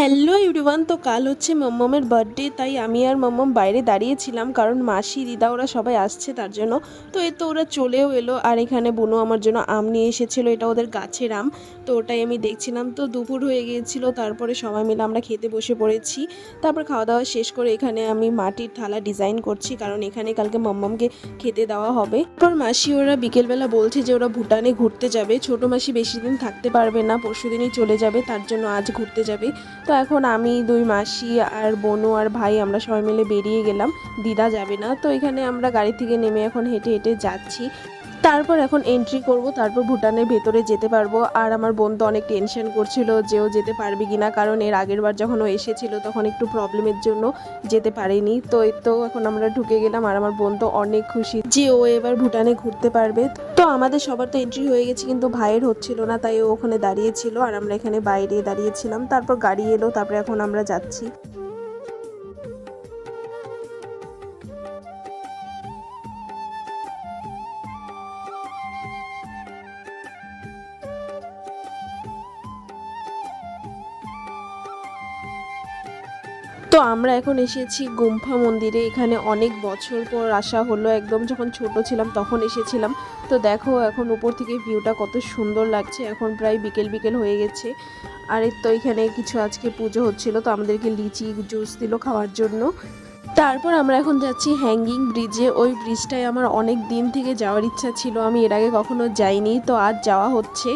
Hello everyone, তো কাল হচ্ছে মম্মমের বার্থডে, তাই আমি আর মম্মম বাইরে দাঁড়িয়েছিলাম কারণ মাসি দিদা ওরা সবাই আসছে তার জন্য। তো এই তো ওরা চলেও এলো, আর এখানে বুনু আমার জন্য আম নিয়ে এসেছিলো, এটা ওদের গাছের আম। তো ওটাই আমি দেখছিলাম। তো দুপুর হয়ে গিয়েছিলো, তারপরে সবাই মিলে আমরা খেতে বসে পড়েছি। তারপর খাওয়া দাওয়া শেষ করে এখানে আমি মাটির থালা ডিজাইন করছি, কারণ এখানে কালকে মম্মমকে খেতে দেওয়া হবে। তারপর মাসি ওরা বিকেলবেলা বলছে যে ওরা ভুটানে ঘুরতে যাবে। ছোট মাসি বেশি দিন থাকতে পারবে না, পরশুদিনই চলে যাবে, তার জন্য আজ ঘুরতে যাবে। তো এখন আমি, দুই মাসি আর বোনু আর ভাই আমরা সবাই মিলে বেরিয়ে গেলাম। দিদা যাবে না। তো এখানে আমরা গাড়ি থেকে নেমে এখন হেঁটে হেঁটে যাচ্ছি। তারপর এখন এন্ট্রি করব, তারপর ভুটানের ভেতরে যেতে পারবো। আর আমার বোন তো অনেক টেনশন করছিল যে ও যেতে পারবে কিনা, কারণ এর আগের বার যখন ও এসেছিল তখন একটু প্রবলেমের জন্য যেতে পারেনি। তো এই তো এখন আমরা ঢুকে গেলাম, আর আমার বোন তো অনেক খুশি যে ও এবার ভুটানে ঘুরতে পারবে। তো আমাদের সবার তো এন্ট্রি হয়ে গেছে, কিন্তু ভাইয়ের হচ্ছিল না, তাই ও ওখানে দাঁড়িয়েছিল আর আমরা এখানে বাইরে দাঁড়িয়েছিলাম। তারপর গাড়ি এলো, তারপরে এখন আমরা যাচ্ছি। তো আমরা এখন এসেছি গুম্ফা মন্দিরে। এখানে অনেক বছর পর আসা হলো, একদম যখন ছোট ছিলাম তখন এসেছিলাম। তো দেখো এখন উপর থেকে ভিউটা কত সুন্দর লাগছে। এখন প্রায় বিকেল বিকেল হয়ে গেছে। আর এই তো এখানে কিছু আজকে পুজো হচ্ছিল, তো আমাদেরকে লিচি জুস দিল খাওয়ার জন্য। তারপর আমরা এখন যাচ্ছি হ্যাঙ্গিং ব্রিজে। ওই ব্রিজটায় আমার অনেক দিন থেকে যাওয়ার ইচ্ছা ছিল, আমি এর আগে কখনো যাইনি, তো আজ যাওয়া হচ্ছে।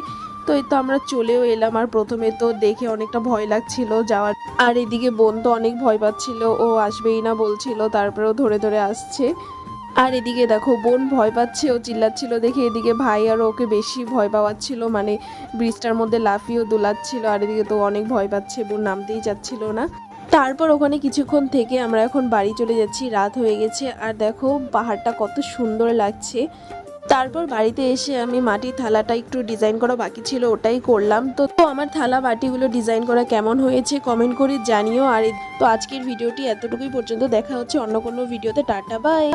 তো এই তো আমরা চলেও এলাম। আর প্রথমে তো দেখে অনেকটা ভয় লাগছিল যাওয়ার, আর এদিকে বোন তো অনেক ভয় পাচ্ছিল, ও আসবেই না বলছিল, তারপরেও ধরে ধরে আসছে। আর এদিকে দেখো বোন ভয় পাচ্ছে, ও চিল্লাচ্ছিল দেখে এদিকে ভাই আর ওকে বেশি ভয় পাওয়াচ্ছিল, মানে ব্রিজটার মধ্যে লাফিয়েও দোলাচ্ছিল। আর এদিকে তো অনেক ভয় পাচ্ছে, বোন নামতেই চাচ্ছিল না। তারপর ওখানে কিছুক্ষণ থেকে আমরা এখন বাড়ি চলে যাচ্ছি, রাত হয়ে গেছে। আর দেখো পাহাড়টা কত সুন্দর লাগছে। তারপর বাড়িতে এসে আমি মাটির থালাটা একটু ডিজাইন করা বাকি ছিল, ওটাই করলাম। তো আমার থালা বাটিগুলো ডিজাইন করা কেমন হয়েছে কমেন্ট করে জানিও। আর তো আজকের ভিডিওটি এতটুকুই পর্যন্ত, দেখা হচ্ছে অন্য কোনো ভিডিওতে। Tata bye.